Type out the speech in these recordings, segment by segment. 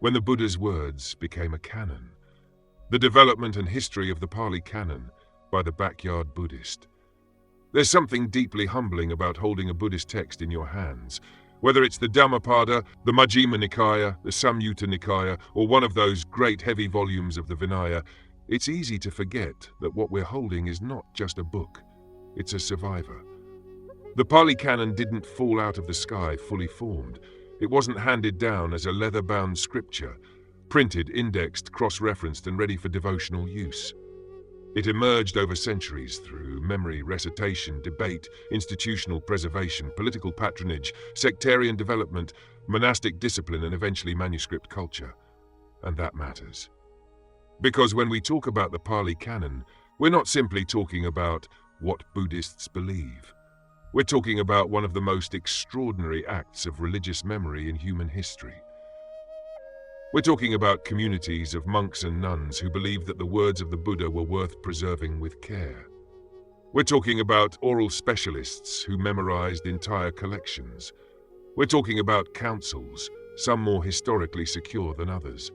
when the Buddha's words became a canon. The development and history of the Pali Canon by the Backyard Buddhist. There's something deeply humbling about holding a Buddhist text in your hands. Whether it's the Dhammapada, the Majjhima Nikaya, the Samyutta Nikaya, or one of those great heavy volumes of the Vinaya, it's easy to forget that what we're holding is not just a book, it's a survivor. The Pali Canon didn't fall out of the sky fully formed. It wasn't handed down as a leather-bound scripture, printed, indexed, cross-referenced, and ready for devotional use. It emerged over centuries through memory, recitation, debate, institutional preservation, political patronage, sectarian development, monastic discipline, and eventually manuscript culture. And that matters. Because when we talk about the Pali Canon, we're not simply talking about what Buddhists believe. We're talking about one of the most extraordinary acts of religious memory in human history. We're talking about communities of monks and nuns who believed that the words of the Buddha were worth preserving with care. We're talking about oral specialists who memorized entire collections. We're talking about councils, some more historically secure than others.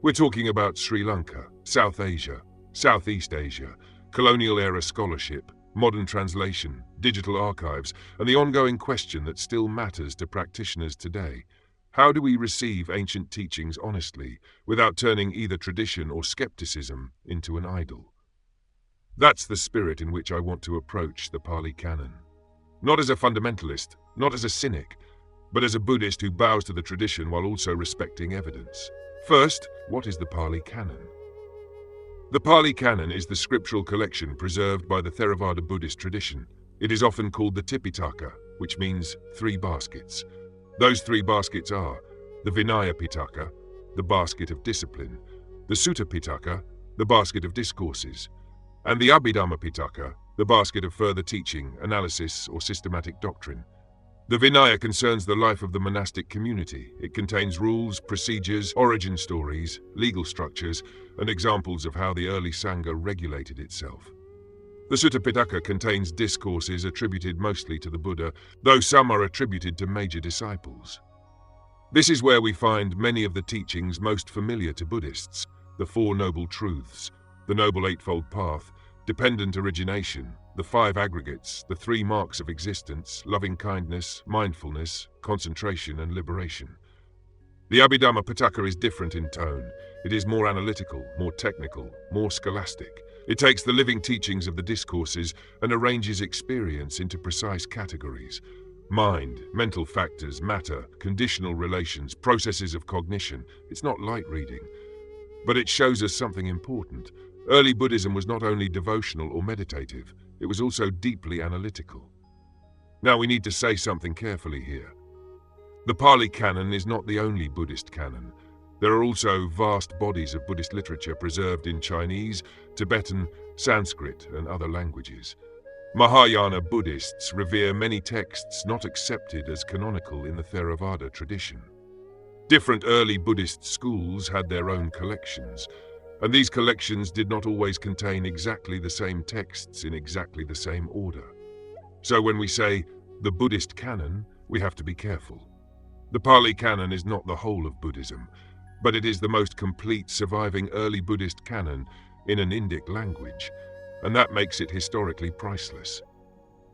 We're talking about Sri Lanka, South Asia, Southeast Asia, colonial-era scholarship, modern translation, digital archives, and the ongoing question that still matters to practitioners today. How do we receive ancient teachings honestly, without turning either tradition or skepticism into an idol? That's the spirit in which I want to approach the Pali Canon. Not as a fundamentalist, not as a cynic, but as a Buddhist who bows to the tradition while also respecting evidence. First, what is the Pali Canon? The Pali Canon is the scriptural collection preserved by the Theravāda Buddhist tradition. It is often called the Tipiṭaka, which means 3 baskets. Those 3 baskets are the Vinaya Pitaka, the basket of discipline, the Sutta Pitaka, the basket of discourses, and the Abhidhamma Pitaka, the basket of further teaching, analysis, or systematic doctrine. The Vinaya concerns the life of the monastic community. It contains rules, procedures, origin stories, legal structures, and examples of how the early Saṅgha regulated itself. The Sutta Pitaka contains discourses attributed mostly to the Buddha, though some are attributed to major disciples. This is where we find many of the teachings most familiar to Buddhists: the 4 Noble Truths, the Noble Eightfold Path, dependent origination, the 5 aggregates, the 3 marks of existence, loving-kindness, mindfulness, concentration, and liberation. The Abhidhamma Pitaka is different in tone. It is more analytical, more technical, more scholastic. It takes the living teachings of the discourses and arranges experience into precise categories: mind, mental factors, matter, conditional relations, processes of cognition. It's not light reading, but it shows us something important. Early Buddhism was not only devotional or meditative, it was also deeply analytical. Now we need to say something carefully here. The Pali Canon is not the only Buddhist canon. There are also vast bodies of Buddhist literature preserved in Chinese, Tibetan, Sanskrit, and other languages. Mahayana Buddhists revere many texts not accepted as canonical in the Theravāda tradition. Different early Buddhist schools had their own collections, and these collections did not always contain exactly the same texts in exactly the same order. So when we say the Buddhist canon, we have to be careful. The Pali Canon is not the whole of Buddhism, but it is the most complete surviving early Buddhist canon in an Indic language, and that makes it historically priceless.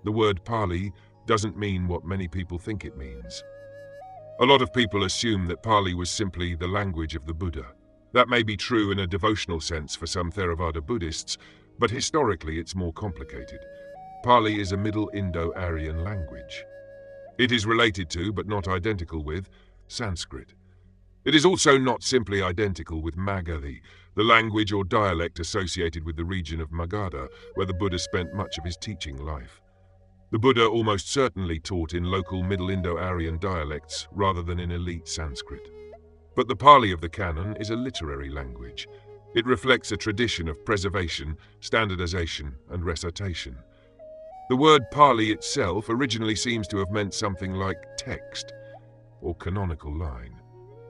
The word Pali doesn't mean what many people think it means. A lot of people assume that Pali was simply the language of the Buddha. That may be true in a devotional sense for some Theravāda Buddhists, but historically it's more complicated. Pali is a Middle Indo-Aryan language. It is related to, but not identical with, Sanskrit. It is also not simply identical with Magadhi, the language or dialect associated with the region of Magadha, where the Buddha spent much of his teaching life. The Buddha almost certainly taught in local Middle Indo-Aryan dialects rather than in elite Sanskrit. But the Pali of the canon is a literary language. It reflects a tradition of preservation, standardization, and recitation. The word Pali itself originally seems to have meant something like text or canonical line.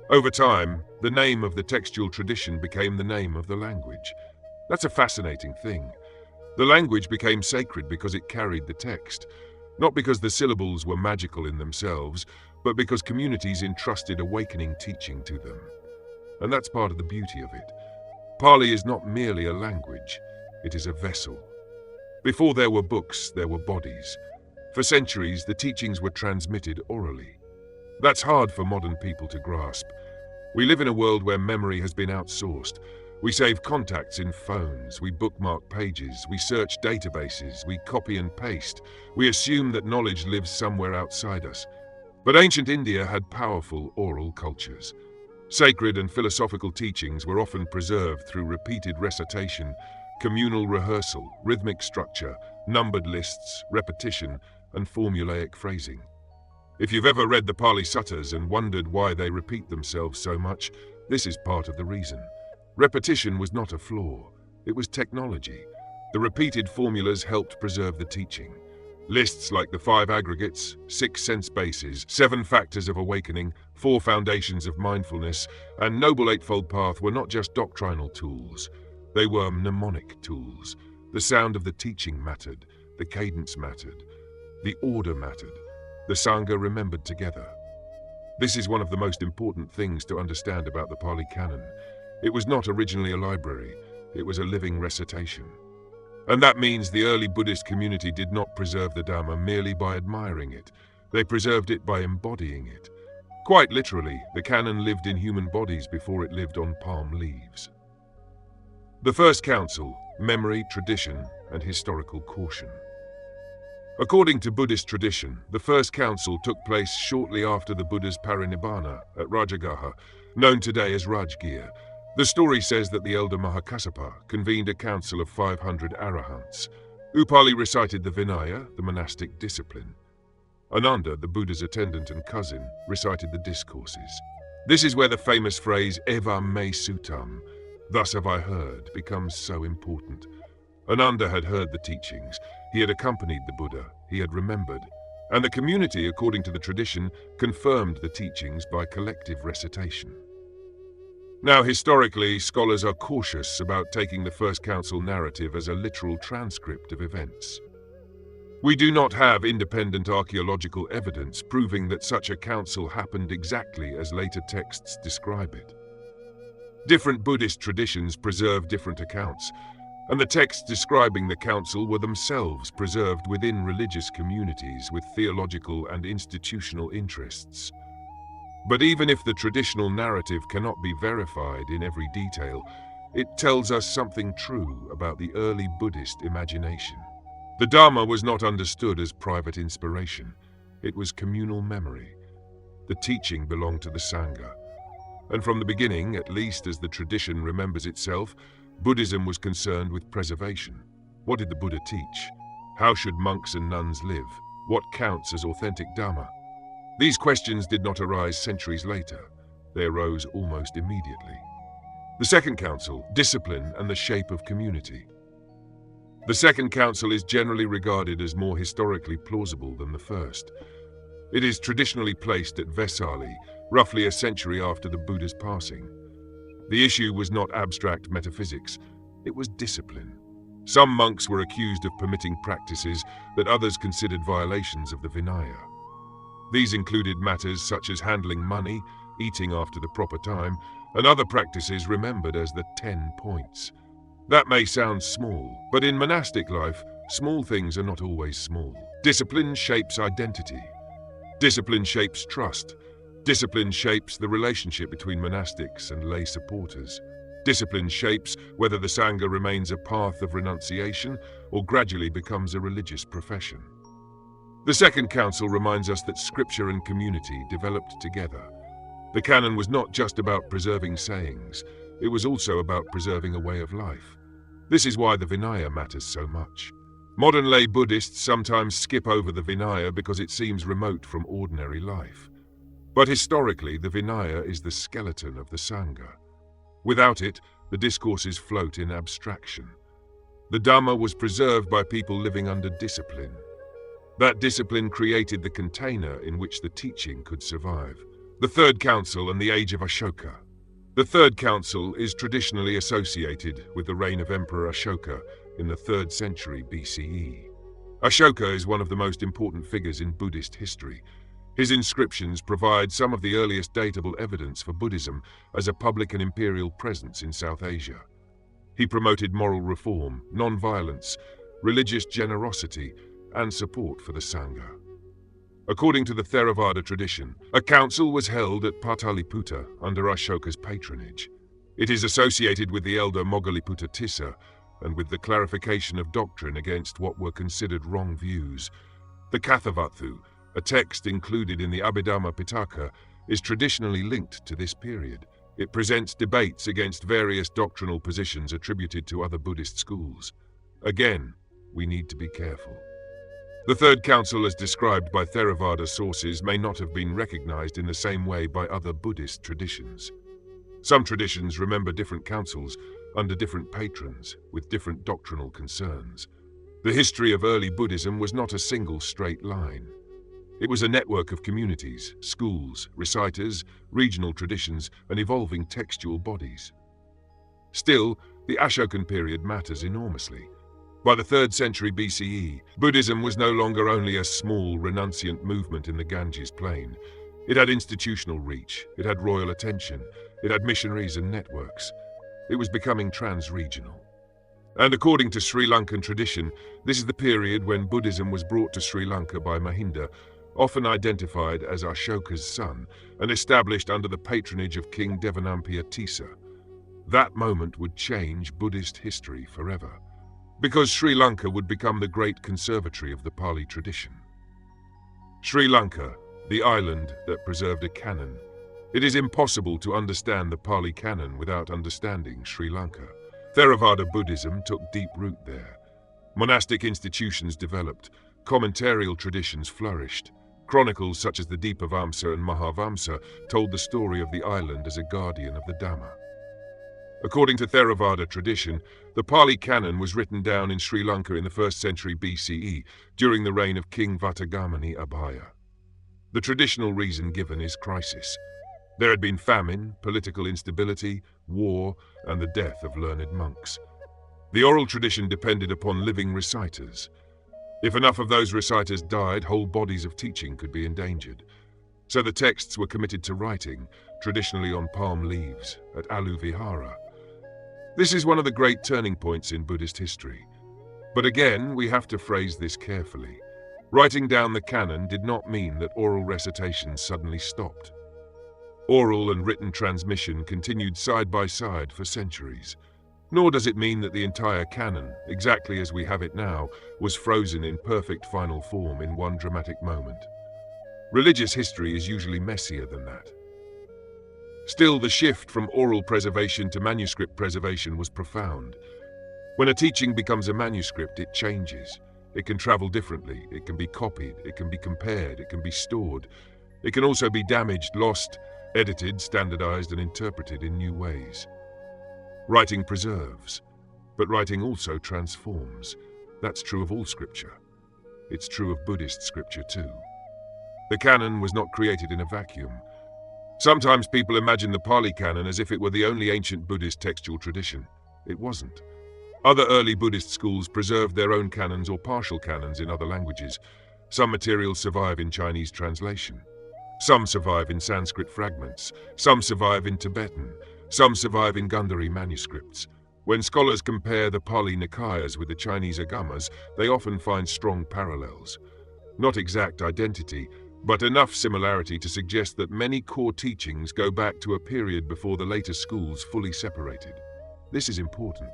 Over time, the name of the textual tradition became the name of the language. That's a fascinating thing. The language became sacred because it carried the text, not because the syllables were magical in themselves, but because communities entrusted awakening teaching to them. and that's part of the beauty of it. Pali is not merely a language, it is a vessel. Before there were books, there were bodies. For centuries, the teachings were transmitted orally. That's hard for modern people to grasp. We live in a world where memory has been outsourced. We save contacts in phones, we bookmark pages, we search databases, we copy and paste. We assume that knowledge lives somewhere outside us. But ancient India had powerful oral cultures. Sacred and philosophical teachings were often preserved through repeated recitation, communal rehearsal, rhythmic structure, numbered lists, repetition, and formulaic phrasing. If you've ever read the Pali Suttas and wondered why they repeat themselves so much, this is part of the reason. Repetition was not a flaw, it was technology. The repeated formulas helped preserve the teaching. Lists like the 5 aggregates, 6 sense bases, 7 factors of awakening, 4 foundations of mindfulness, and Noble Eightfold Path were not just doctrinal tools. They were mnemonic tools. The sound of the teaching mattered, the cadence mattered, the order mattered. The Saṅgha remembered together. This is one of the most important things to understand about the Pali Canon. It was not originally a library, it was a living recitation. And that means the early Buddhist community did not preserve the Dhamma merely by admiring it. They preserved it by embodying it. Quite literally, the canon lived in human bodies before it lived on palm leaves. The First Council: Memory, Tradition, and Historical Caution. According to Buddhist tradition, the First Council took place shortly after the Buddha's parinibbana at Rajagaha, known today as Rajgir. The story says that the elder Mahakassapa convened a council of 500 arahants. Upali recited the Vinaya, the monastic discipline. Ananda, the Buddha's attendant and cousin, recited the discourses. This is where the famous phrase "Evam me suttam," thus have I heard, becomes so important. Ananda had heard the teachings, he had accompanied the Buddha, he had remembered, and the community, according to the tradition, confirmed the teachings by collective recitation. Now, historically, scholars are cautious about taking the First Council narrative as a literal transcript of events. We do not have independent archaeological evidence proving that such a council happened exactly as later texts describe it. Different Buddhist traditions preserve different accounts, and the texts describing the council were themselves preserved within religious communities with theological and institutional interests. But even if the traditional narrative cannot be verified in every detail, it tells us something true about the early Buddhist imagination. The Dhamma was not understood as private inspiration. It was communal memory. The teaching belonged to the Saṅgha. And from the beginning, at least as the tradition remembers itself, Buddhism was concerned with preservation. What did the Buddha teach? How should monks and nuns live? What counts as authentic Dhamma? These questions did not arise centuries later. They arose almost immediately. The Second Council: Discipline and the Shape of Community. The Second Council is generally regarded as more historically plausible than the first. It is traditionally placed at Vesali, roughly a century after the Buddha's passing. The issue was not abstract metaphysics, it was discipline. Some monks were accused of permitting practices that others considered violations of the Vinaya. These included matters such as handling money, eating after the proper time, and other practices remembered as the 10 points. That may sound small, but in monastic life, small things are not always small. Discipline shapes identity. Discipline shapes trust. Discipline shapes the relationship between monastics and lay supporters. Discipline shapes whether the Saṅgha remains a path of renunciation or gradually becomes a religious profession. The Second Council reminds us that scripture and community developed together. The canon was not just about preserving sayings, it was also about preserving a way of life. This is why the Vinaya matters so much. Modern lay Buddhists sometimes skip over the Vinaya because it seems remote from ordinary life. But historically, the Vinaya is the skeleton of the Saṅgha. Without it, the discourses float in abstraction. The Dhamma was preserved by people living under discipline. That discipline created the container in which the teaching could survive. The Third Council and the Age of Ashoka. The Third Council is traditionally associated with the reign of Emperor Ashoka in the 3rd century BCE. Ashoka is one of the most important figures in Buddhist history. His inscriptions provide some of the earliest datable evidence for Buddhism as a public and imperial presence in South Asia. He promoted moral reform, non-violence, religious generosity, and support for the Saṅgha. According to the Theravāda tradition, a council was held at Pataliputra under Ashoka's patronage. It is associated with the elder Moggaliputta Tissa and with the clarification of doctrine against what were considered wrong views. The Kathavatthu, a text included in the Abhidhamma Pitaka, is traditionally linked to this period. It presents debates against various doctrinal positions attributed to other Buddhist schools. Again, we need to be careful. The Third Council, as described by Theravāda sources, may not have been recognized in the same way by other Buddhist traditions. Some traditions remember different councils under different patrons with different doctrinal concerns. The history of early Buddhism was not a single straight line. It was a network of communities, schools, reciters, regional traditions, and evolving textual bodies. Still, the Ashokan period matters enormously. By the 3rd century BCE, Buddhism was no longer only a small, renunciant movement in the Ganges plain. It had institutional reach, it had royal attention, it had missionaries and networks. It was becoming trans-regional. And according to Sri Lankan tradition, this is the period when Buddhism was brought to Sri Lanka by Mahinda, often identified as Ashoka's son, and established under the patronage of King Devanampiya Tissa. That moment would change Buddhist history forever, because Sri Lanka would become the great conservatory of the Pali tradition. Sri Lanka, the island that preserved a canon. It is impossible to understand the Pali Canon without understanding Sri Lanka. Theravāda Buddhism took deep root there. Monastic institutions developed, commentarial traditions flourished. Chronicles such as the Dipavamsa and Mahavamsa told the story of the island as a guardian of the Dhamma. According to Theravāda tradition, the Pali Canon was written down in Sri Lanka in the 1st century BCE during the reign of King Vatagamani Abhaya. The traditional reason given is crisis. There had been famine, political instability, war, and the death of learned monks. The oral tradition depended upon living reciters. If enough of those reciters died, whole bodies of teaching could be endangered. So the texts were committed to writing, traditionally on palm leaves, at Alu Vihara. This is one of the great turning points in Buddhist history. But again, we have to phrase this carefully. Writing down the canon did not mean that oral recitation suddenly stopped. Oral and written transmission continued side by side for centuries. Nor does it mean that the entire canon, exactly as we have it now, was frozen in perfect final form in one dramatic moment. Religious history is usually messier than that. Still, the shift from oral preservation to manuscript preservation was profound. When a teaching becomes a manuscript, it changes. It can travel differently, it can be copied, it can be compared, it can be stored. It can also be damaged, lost, edited, standardized, and interpreted in new ways. Writing preserves, but writing also transforms. That's true of all scripture. It's true of Buddhist scripture too. The canon was not created in a vacuum. Sometimes people imagine the Pali Canon as if it were the only ancient Buddhist textual tradition. It wasn't. Other early Buddhist schools preserved their own canons or partial canons in other languages. Some materials survive in Chinese translation. Some survive in Sanskrit fragments. Some survive in Tibetan. Some survive in Gundari manuscripts. When scholars compare the Pali Nikayas with the Chinese Agamas, they often find strong parallels. Not exact identity, but enough similarity to suggest that many core teachings go back to a period before the later schools fully separated. This is important.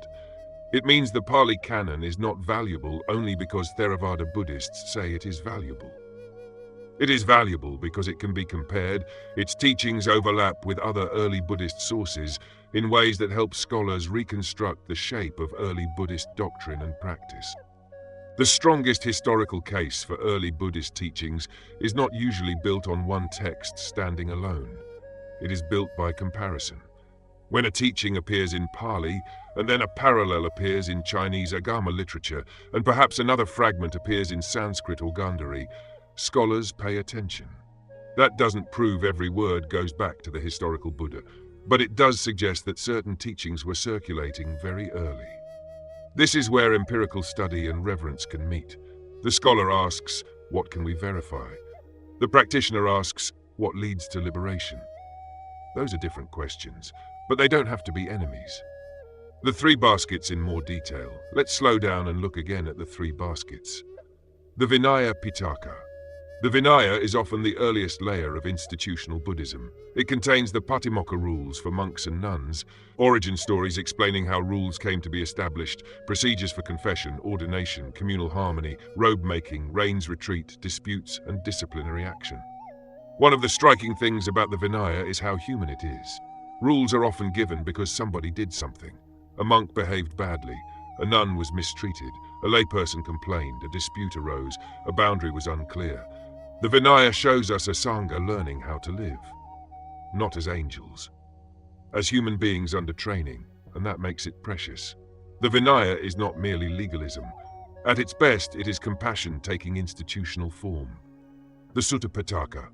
It means the Pali Canon is not valuable only because Theravāda Buddhists say it is valuable. It is valuable because it can be compared, its teachings overlap with other early Buddhist sources in ways that help scholars reconstruct the shape of early Buddhist doctrine and practice. The strongest historical case for early Buddhist teachings is not usually built on one text standing alone. It is built by comparison. When a teaching appears in Pali, and then a parallel appears in Chinese Agama literature, and perhaps another fragment appears in Sanskrit or Gundari, scholars pay attention. That doesn't prove every word goes back to the historical Buddha, but it does suggest that certain teachings were circulating very early. This is where empirical study and reverence can meet. The scholar asks, what can we verify? The practitioner asks, what leads to liberation? Those are different questions, but they don't have to be enemies. The three baskets in more detail. Let's slow down and look again at the three baskets. The Vinaya Pitaka. The Vinaya is often the earliest layer of institutional Buddhism. It contains the Patimokkha rules for monks and nuns, origin stories explaining how rules came to be established, procedures for confession, ordination, communal harmony, robe-making, rains retreat, disputes, and disciplinary action. One of the striking things about the Vinaya is how human it is. Rules are often given because somebody did something. A monk behaved badly, a nun was mistreated, a layperson complained, a dispute arose, a boundary was unclear. The Vinaya shows us a Saṅgha learning how to live, not as angels, as human beings under training, and that makes it precious. The Vinaya is not merely legalism. At its best, it is compassion taking institutional form. The Sutta Pitaka.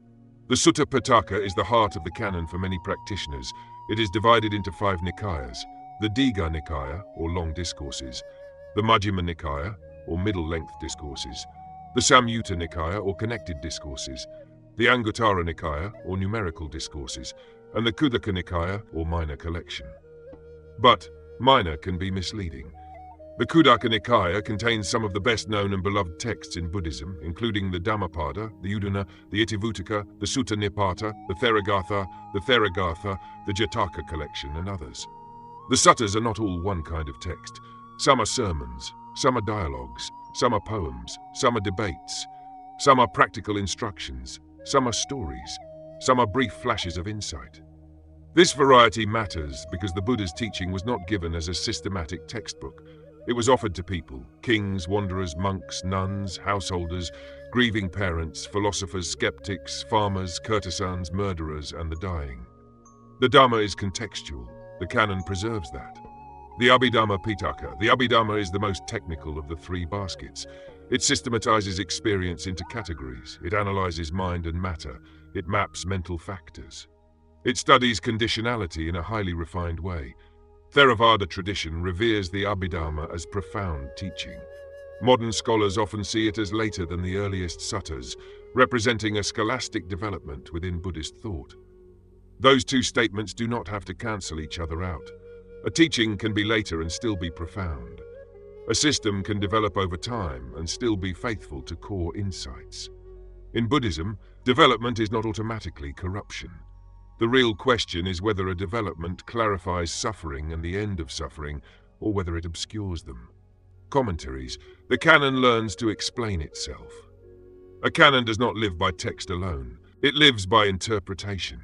The Sutta Pitaka is the heart of the canon for many practitioners. It is divided into 5 Nikayas: the Digha Nikaya, or long discourses, the Majjhima Nikaya, or middle-length discourses, the Samyutta Nikaya, or connected discourses, the Anguttara Nikaya, or numerical discourses, and the Khuddaka Nikaya, or minor collection. But minor can be misleading. The Khuddaka Nikaya contains some of the best-known and beloved texts in Buddhism, including the Dhammapada, the Udana, the Itivuttaka, the Sutta Nipata, the Theravāda, the Jataka collection, and others. The suttas are not all one kind of text. Some are sermons, some are dialogues, some are poems, some are debates, some are practical instructions, some are stories, some are brief flashes of insight. This variety matters because the Buddha's teaching was not given as a systematic textbook. It was offered to people: kings, wanderers, monks, nuns, householders, grieving parents, philosophers, skeptics, farmers, courtesans, murderers, and the dying. The Dhamma is contextual. The canon preserves that. The Abhidhamma Pitaka. The Abhidhamma is the most technical of the 3 baskets. It systematizes experience into categories. It analyzes mind and matter. It maps mental factors. It studies conditionality in a highly refined way. Theravāda tradition reveres the Abhidhamma as profound teaching. Modern scholars often see it as later than the earliest suttas, representing a scholastic development within Buddhist thought. Those 2 statements do not have to cancel each other out. A teaching can be later and still be profound. A system can develop over time and still be faithful to core insights. In Buddhism, development is not automatically corruption. The real question is whether a development clarifies suffering and the end of suffering, or whether it obscures them. Commentaries. The canon learns to explain itself. A canon does not live by text alone. It lives by interpretation.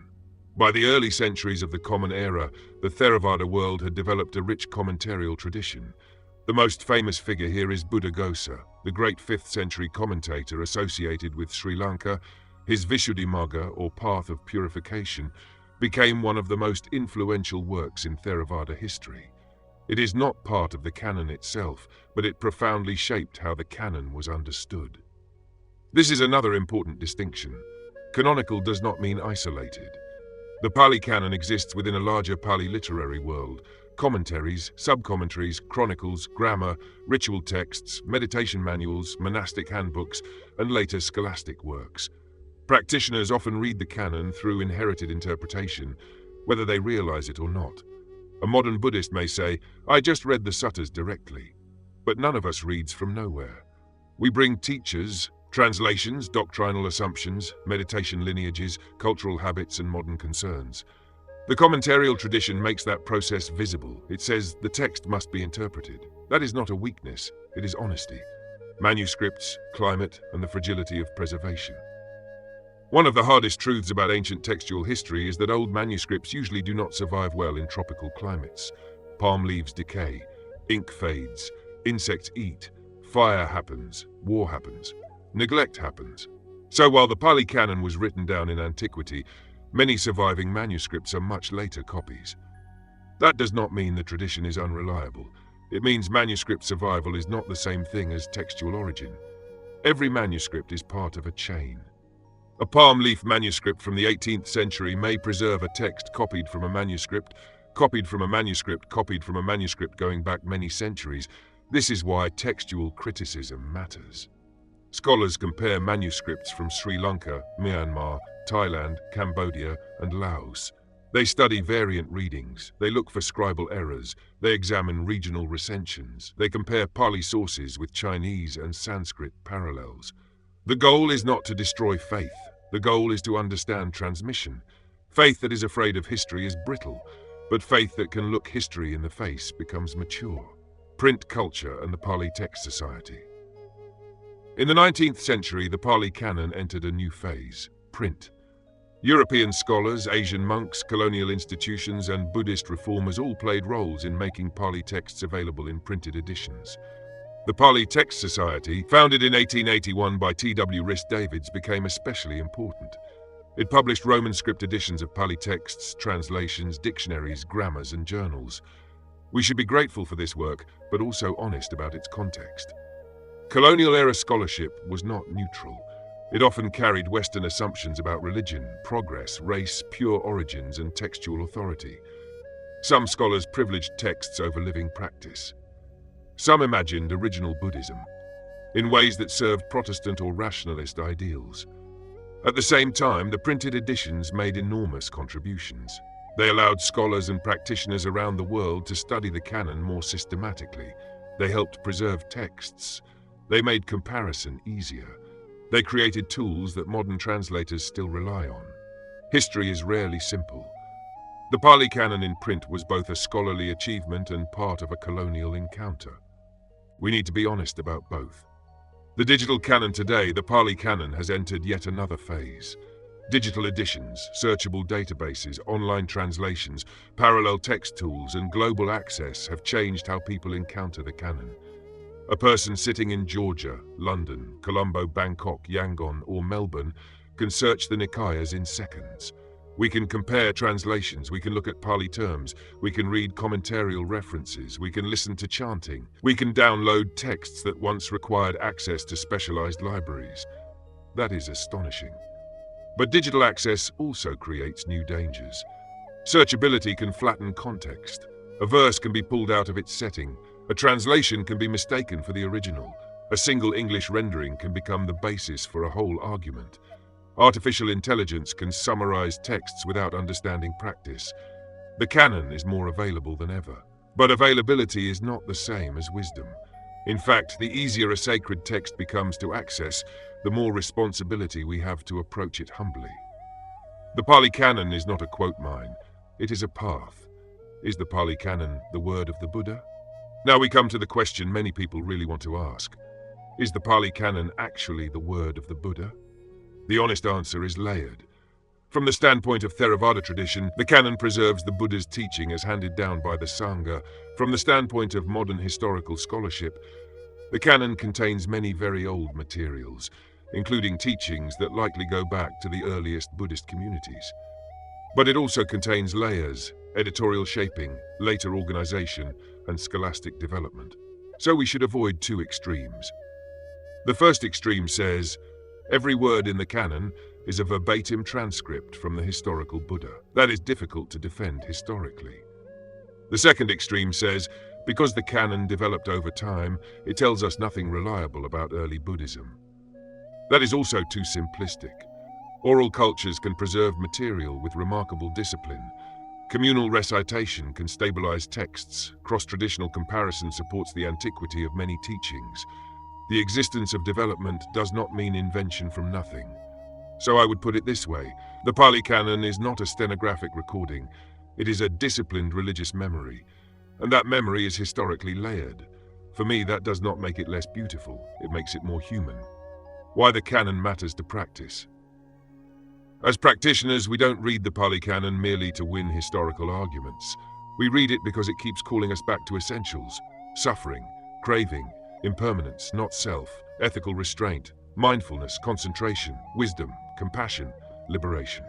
By the early centuries of the Common Era, the Theravāda world had developed a rich commentarial tradition. The most famous figure here is Buddhaghosa, the great 5th century commentator associated with Sri Lanka. His Visuddhimagga, or Path of Purification, became one of the most influential works in Theravāda history. It is not part of the canon itself, but it profoundly shaped how the canon was understood. This is another important distinction. Canonical does not mean isolated. The Pali Canon exists within a larger Pali literary world. Commentaries, sub-commentaries, chronicles, grammar, ritual texts, meditation manuals, monastic handbooks, and later scholastic works. Practitioners often read the canon through inherited interpretation, whether they realize it or not. A modern Buddhist may say, "I just read the suttas directly." But none of us reads from nowhere. We bring teachers, translations, doctrinal assumptions, meditation lineages, cultural habits, and modern concerns. The commentarial tradition makes that process visible. It says the text must be interpreted. That is not a weakness, it is honesty. Manuscripts, climate, and the fragility of preservation. One of the hardest truths about ancient textual history is that old manuscripts usually do not survive well in tropical climates. Palm leaves decay, ink fades, insects eat, fire happens, war happens. Neglect happens. So while the Pali Canon was written down in antiquity, many surviving manuscripts are much later copies. That does not mean the tradition is unreliable. It means manuscript survival is not the same thing as textual origin. Every manuscript is part of a chain. A palm leaf manuscript from the 18th century may preserve a text copied from a manuscript, copied from a manuscript, copied from a manuscript going back many centuries. This is why textual criticism matters. Scholars compare manuscripts from Sri Lanka, Myanmar, Thailand, Cambodia, and Laos. They study variant readings, they look for scribal errors, they examine regional recensions, they compare Pali sources with Chinese and Sanskrit parallels. The goal is not to destroy faith, the goal is to understand transmission. Faith that is afraid of history is brittle, but faith that can look history in the face becomes mature. Print culture and the Pali Text Society. In the 19th century, the Pali Canon entered a new phase: print. European scholars, Asian monks, colonial institutions, and Buddhist reformers all played roles in making Pali texts available in printed editions. The Pali Text Society, founded in 1881 by T.W. Rhys-Davids, became especially important. It published Roman script editions of Pali texts, translations, dictionaries, grammars, and journals. We should be grateful for this work, but also honest about its context. Colonial-era scholarship was not neutral. It often carried Western assumptions about religion, progress, race, pure origins, and textual authority. Some scholars privileged texts over living practice. Some imagined original Buddhism in ways that served Protestant or rationalist ideals. At the same time, the printed editions made enormous contributions. They allowed scholars and practitioners around the world to study the canon more systematically. They helped preserve texts. They made comparison easier. They created tools that modern translators still rely on. History is rarely simple. The Pali Canon in print was both a scholarly achievement and part of a colonial encounter. We need to be honest about both. The digital canon today, the Pali Canon, has entered yet another phase. Digital editions, searchable databases, online translations, parallel text tools, and global access have changed how people encounter the canon. A person sitting in Georgia, London, Colombo, Bangkok, Yangon, or Melbourne can search the Nikayas in seconds. We can compare translations, we can look at Pali terms, we can read commentarial references, we can listen to chanting, we can download texts that once required access to specialized libraries. That is astonishing. But digital access also creates new dangers. Searchability can flatten context. A verse can be pulled out of its setting. A translation can be mistaken for the original. A single English rendering can become the basis for a whole argument. Artificial intelligence can summarize texts without understanding practice. The canon is more available than ever. But availability is not the same as wisdom. In fact, the easier a sacred text becomes to access, the more responsibility we have to approach it humbly. The Pali Canon is not a quote mine. It is a path. Is the Pali Canon the word of the Buddha? Now we come to the question many people really want to ask. Is the Pali Canon actually the word of the Buddha? The honest answer is layered. From the standpoint of Theravāda tradition, the canon preserves the Buddha's teaching as handed down by the Saṅgha. From the standpoint of modern historical scholarship, the canon contains many very old materials, including teachings that likely go back to the earliest Buddhist communities. But it also contains layers, editorial shaping, later organization, and scholastic development. So we should avoid two extremes. The first extreme says, every word in the canon is a verbatim transcript from the historical Buddha. That is difficult to defend historically. The second extreme says, because the canon developed over time, it tells us nothing reliable about early Buddhism. That is also too simplistic. Oral cultures can preserve material with remarkable discipline. Communal recitation can stabilize texts. Cross-traditional comparison supports the antiquity of many teachings. The existence of development does not mean invention from nothing. So I would put it this way. The Pali Canon is not a stenographic recording. It is a disciplined religious memory. And that memory is historically layered. For me, that does not make it less beautiful. It makes it more human. Why the canon matters to practice. As practitioners, we don't read the Pali Canon merely to win historical arguments. We read it because it keeps calling us back to essentials: suffering, craving, impermanence, not self, ethical restraint, mindfulness, concentration, wisdom, compassion, liberation.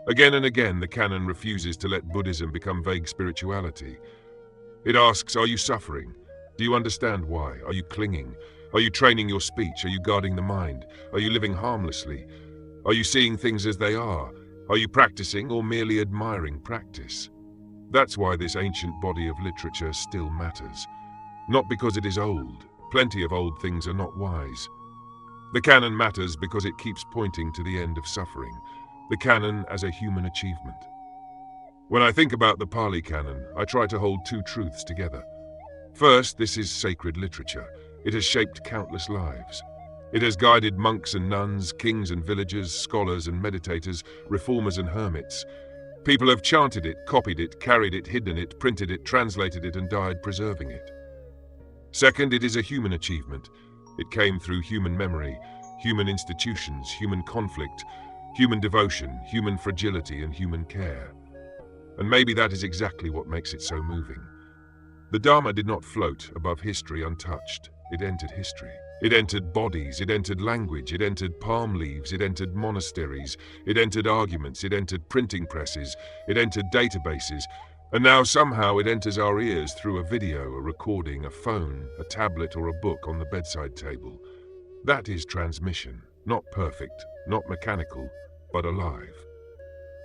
Again and again, the canon refuses to let Buddhism become vague spirituality. It asks, are you suffering? Do you understand why? Are you clinging? Are you training your speech? Are you guarding the mind? Are you living harmlessly? Are you seeing things as they are? Are you practicing or merely admiring practice? That's why this ancient body of literature still matters. Not because it is old. Plenty of old things are not wise. The canon matters because it keeps pointing to the end of suffering, the canon as a human achievement. When I think about the Pali Canon, I try to hold two truths together. First, this is sacred literature. It has shaped countless lives. It has guided monks and nuns, kings and villagers, scholars and meditators, reformers and hermits. People have chanted it, copied it, carried it, hidden it, printed it, translated it, and died preserving it. Second, it is a human achievement. It came through human memory, human institutions, human conflict, human devotion, human fragility, and human care. And maybe that is exactly what makes it so moving. The Dhamma did not float above history untouched. It entered history. It entered bodies, it entered language, it entered palm leaves, it entered monasteries, it entered arguments, it entered printing presses, it entered databases, and now somehow it enters our ears through a video, a recording, a phone, a tablet, or a book on the bedside table. That is transmission, not perfect, not mechanical, but alive.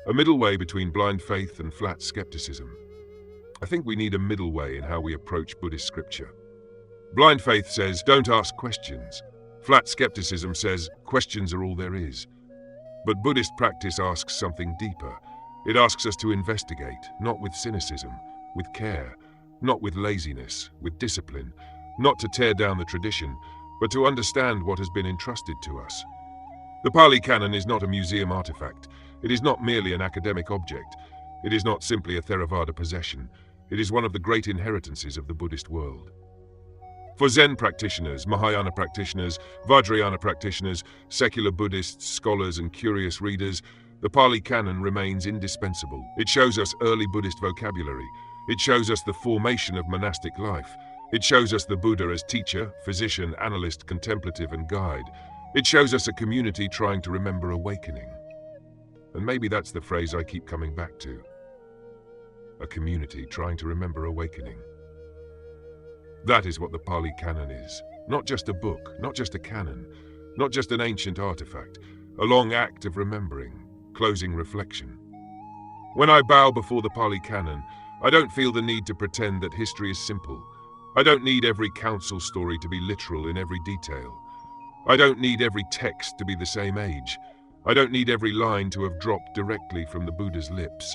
A middle way between blind faith and flat skepticism. I think we need a middle way in how we approach Buddhist scripture. Blind faith says, don't ask questions. Flat skepticism says, questions are all there is. But Buddhist practice asks something deeper. It asks us to investigate, not with cynicism, with care, not with laziness, with discipline, not to tear down the tradition, but to understand what has been entrusted to us. The Pali Canon is not a museum artifact. It is not merely an academic object. It is not simply a Theravāda possession. It is one of the great inheritances of the Buddhist world. For Zen practitioners, Mahayana practitioners, Vajrayana practitioners, secular Buddhists, scholars, and curious readers, the Pali Canon remains indispensable. It shows us early Buddhist vocabulary. It shows us the formation of monastic life. It shows us the Buddha as teacher, physician, analyst, contemplative, and guide. It shows us a community trying to remember awakening. And maybe that's the phrase I keep coming back to. A community trying to remember awakening. That is what the Pali Canon is. Not just a book, not just a canon, not just an ancient artifact, a long act of remembering, closing reflection. When I bow before the Pali Canon, I don't feel the need to pretend that history is simple. I don't need every council story to be literal in every detail. I don't need every text to be the same age. I don't need every line to have dropped directly from the Buddha's lips.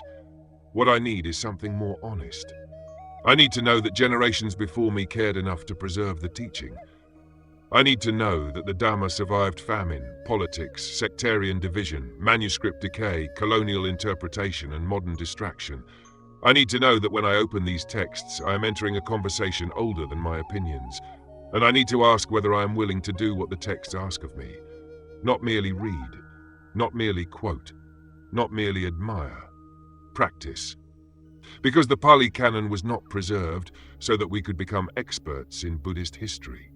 What I need is something more honest. I need to know that generations before me cared enough to preserve the teaching. I need to know that the Dhamma survived famine, politics, sectarian division, manuscript decay, colonial interpretation, and modern distraction. I need to know that when I open these texts, I am entering a conversation older than my opinions, and I need to ask whether I am willing to do what the texts ask of me. Not merely read, not merely quote, not merely admire. Practice. Because the Pali Canon was not preserved so that we could become experts in Buddhist history.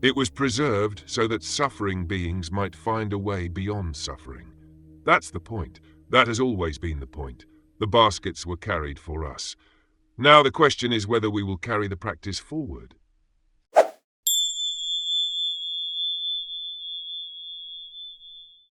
It was preserved so that suffering beings might find a way beyond suffering. That's the point. That has always been the point. The baskets were carried for us. Now the question is whether we will carry the practice forward,